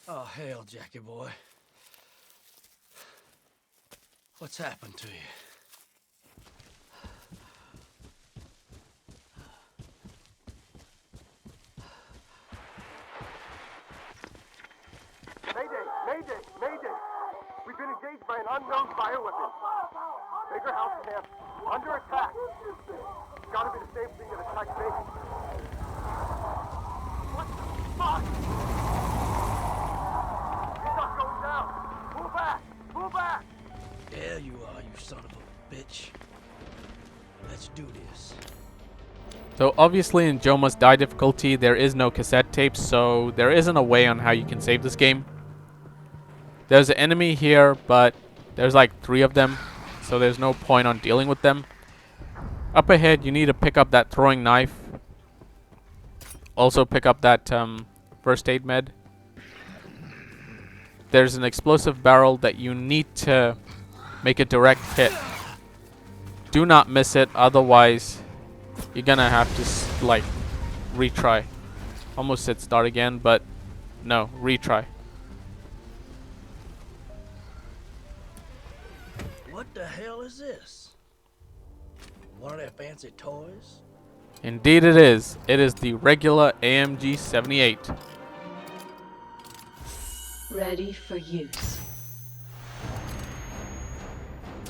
Oh, hell, Jackie boy. What's happened to you? Mayday! Mayday! Mayday! We've been engaged by an unknown bioweapon. Baker House camp under attack. It's gotta be the same thing that attacked Baker. What the fuck? He's not going down. Pull back! Pull back! There you are, you son of a bitch. Let's do this. So obviously in Joe Must Die difficulty there is no cassette tape, so there isn't a way on how you can save this game. There's an enemy here, but there's like 3 of them, so there's no point on dealing with them. Up ahead you need to pick up that throwing knife. Also pick up that first aid med. There's an explosive barrel that you need to make a direct hit. Do not miss it, otherwise you're gonna have to like retry. Almost said start again, but no, retry. What the hell is this? One of their fancy toys? Indeed it is. It is the regular AMG 78. Ready for use.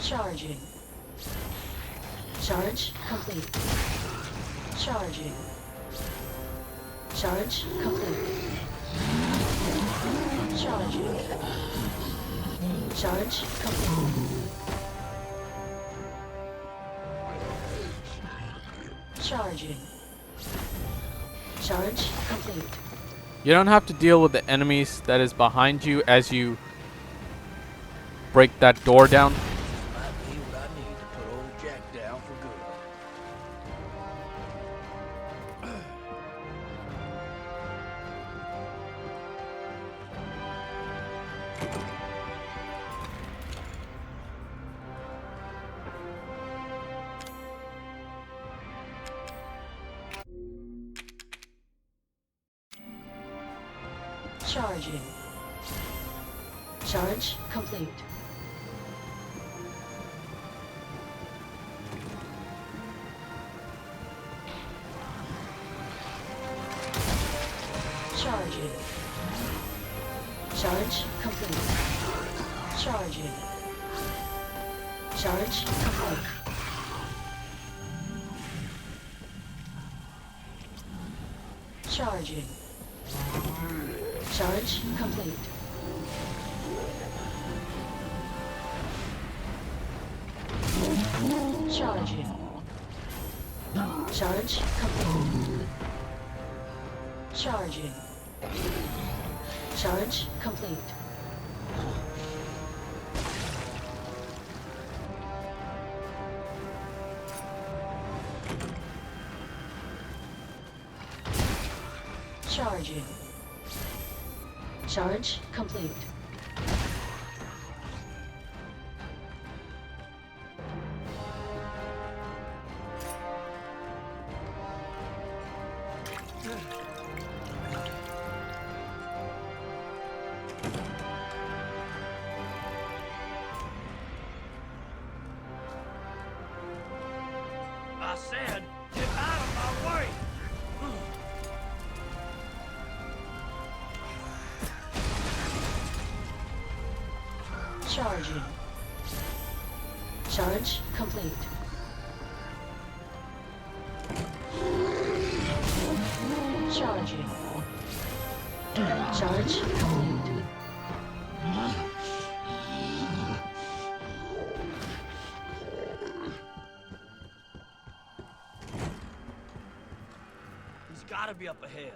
Charging. Charge complete. Charging. Charge complete. Charging. Charge complete. Charging. Charge complete. You don't have to deal with the enemies that is behind you as you break that door down. Might be what I need to put old Jack down for good. Charging. Charge complete. Charging. Charge complete. Charging. Charge complete. Charging. Charge complete. Charging. Charge complete. Charging. Charge complete. Charging. Charge complete. I said, get out of my way! Charging. Charge complete. Charging. Charge complete. He's gotta be up ahead.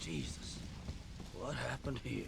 Jesus. What happened here?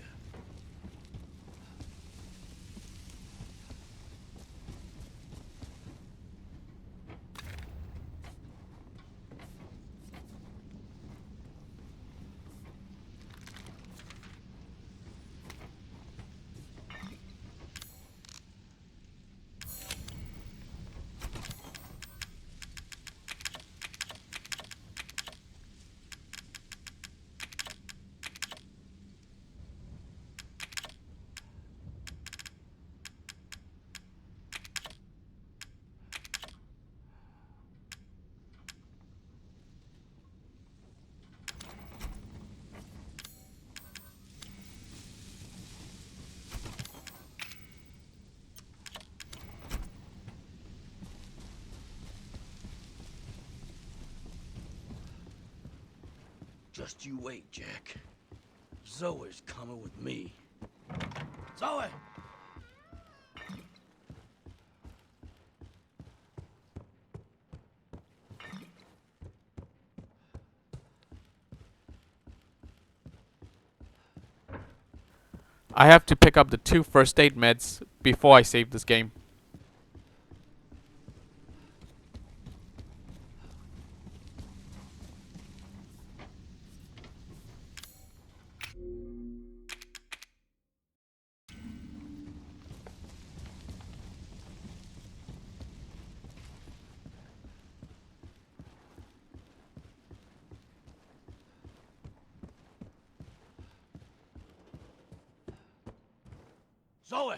Just you wait, Jack. Zoe's coming with me. Zoe! I have to pick up the 2 first aid meds before I save this game. Zoe!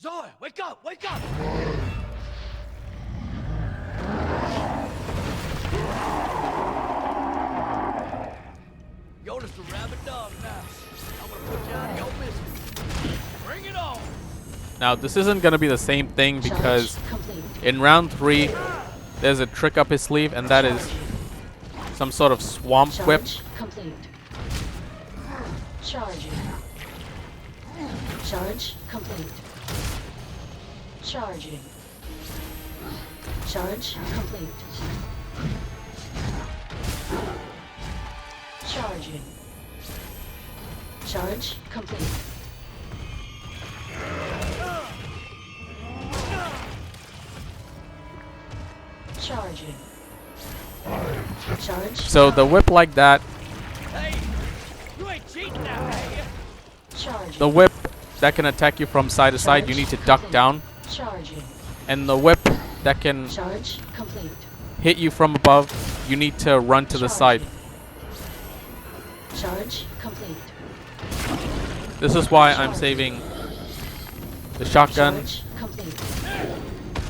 Zoe, wake up! Wake up! You're just a rabid dog now. I'm gonna put you out of your business. Bring it on! Now, this isn't going to be the same thing because Charge complete. in round 3, there's a trick up his sleeve, and that is some sort of swamp whip. Charge complete. Charging. Charge complete. Charging. Charge complete. Charging. Charge complete. Charging. Charge. So the whip like that, Hey! You ain't cheating now, are you? Charging. the whip that can attack you from side to side, you need to duck down. Charging. And the whip that can Charge complete. hit you from above, you need to run to the side. Charge complete. This is why I'm saving the shotgun, Charge complete.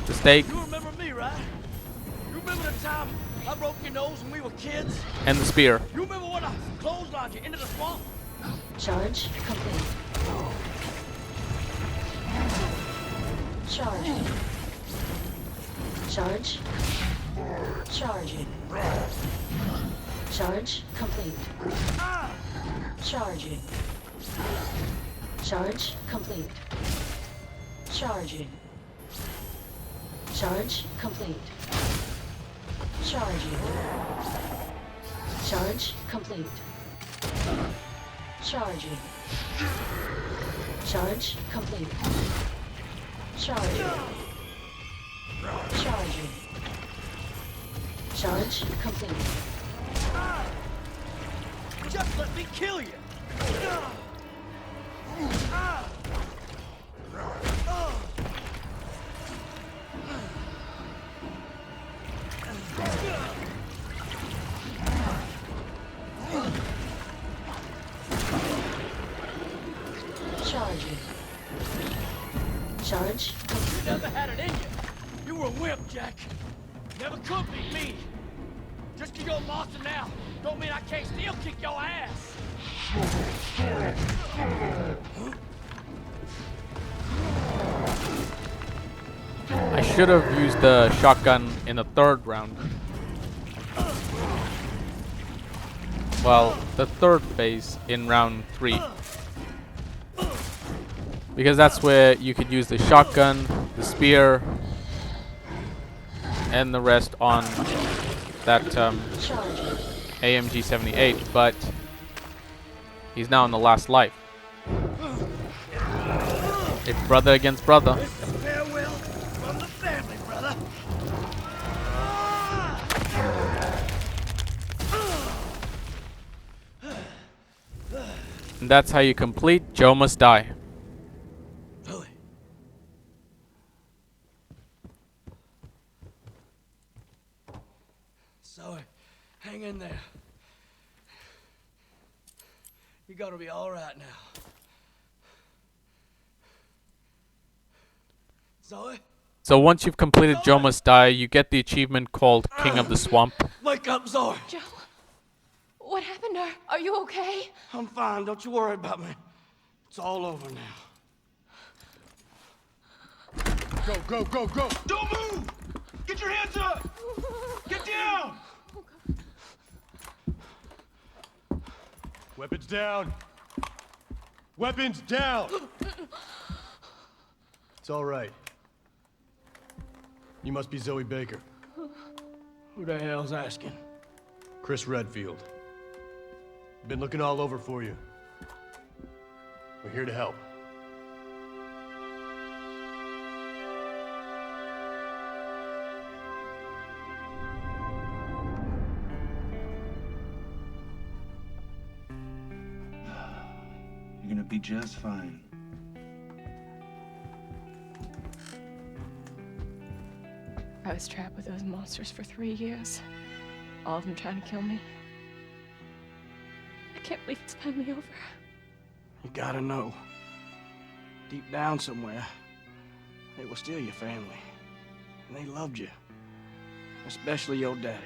the stake, You remember me, right? You remember the time I broke your nose when we were kids? and the spear. You remember when I clotheslined you into the swamp? Charge complete. Charging. Charge. Charging. Charge complete. Charging. Charge complete. Charging. Charge complete. Charging. Charge complete. Charging. Charge complete. Charging. Charging. Charge complete. Just let me kill you! Charging. Charge complete. You never had it in you. You were a wimp, Jack. Never could beat me. Just 'cause you're a monster now, don't mean I can't still kick your ass. I should have used the shotgun in the 3rd round. Well, the 3rd phase in round 3. Because that's where you could use the shotgun, the spear, and the rest on that Charging. AMG 78. But He's now in the last life. It's brother against brother. It's a farewell from the family, brother. And that's how you complete Joe Must Die. Zoe. Zoe, hang in there. You're gonna be all right now. Zoe? So once you've completed Joe Must Die, you get the achievement called King of the Swamp. Wake up, Zoe. Joe, what happened to her? Are you okay? I'm fine. Don't you worry about me. It's all over now. Go, go, go, go! Don't move! Get your hands up! Get down! Weapons down! Weapons down! It's all right. You must be Zoe Baker. Who the hell's asking? Chris Redfield. Been looking all over for you. We're here to help. You're gonna be just fine. I was trapped with those monsters for 3 years. All of them trying to kill me. I can't believe it's finally over. You gotta know. Deep down somewhere, they were still your family. And they loved you. Especially your daddy.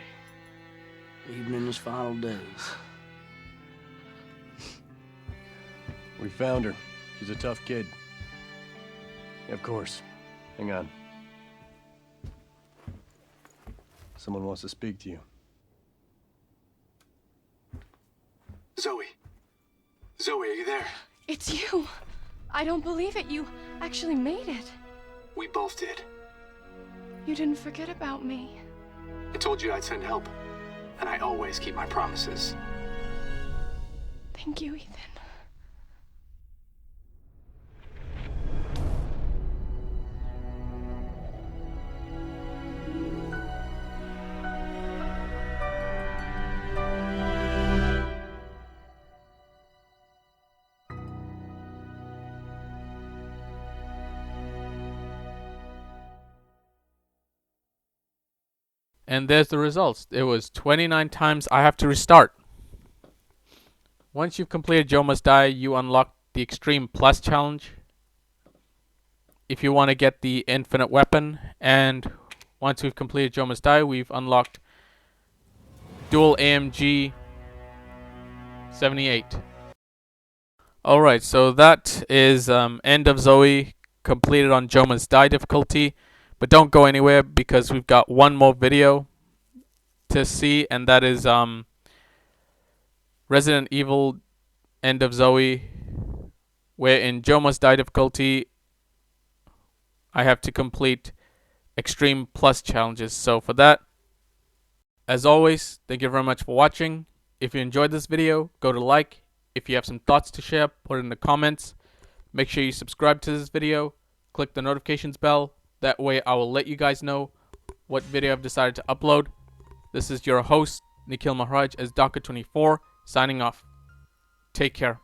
Even in his final days. We found her. She's a tough kid. Of course. Hang on. Someone wants to speak to you. Zoe. Zoe, are you there? It's you. I don't believe it. You actually made it. We both did. You didn't forget about me. I told you I'd send help. And I always keep my promises. Thank you, Ethan. And there's the results. It was 29 times I have to restart. Once you've completed Joe Must Die, you unlock the Extreme Plus challenge. If you want to get the infinite weapon. And once we've completed Joe Must Die, we've unlocked Dual AMG 78. Alright, so that is End of Zoe completed on Joe Must Die difficulty. But don't go anywhere because we've got one more video to see, and that is Resident Evil End of Zoe, where in Joe Must Die difficulty I have to complete Extreme Plus challenges. So for that, as always, thank you very much for watching. If you enjoyed this video, go to like. If you have some thoughts to share, put it in the comments. Make sure you subscribe to this video. Click the notifications bell. That way I will let you guys know what video I've decided to upload. This is your host, Nikhil Maharaj, as Docker24, signing off. Take care.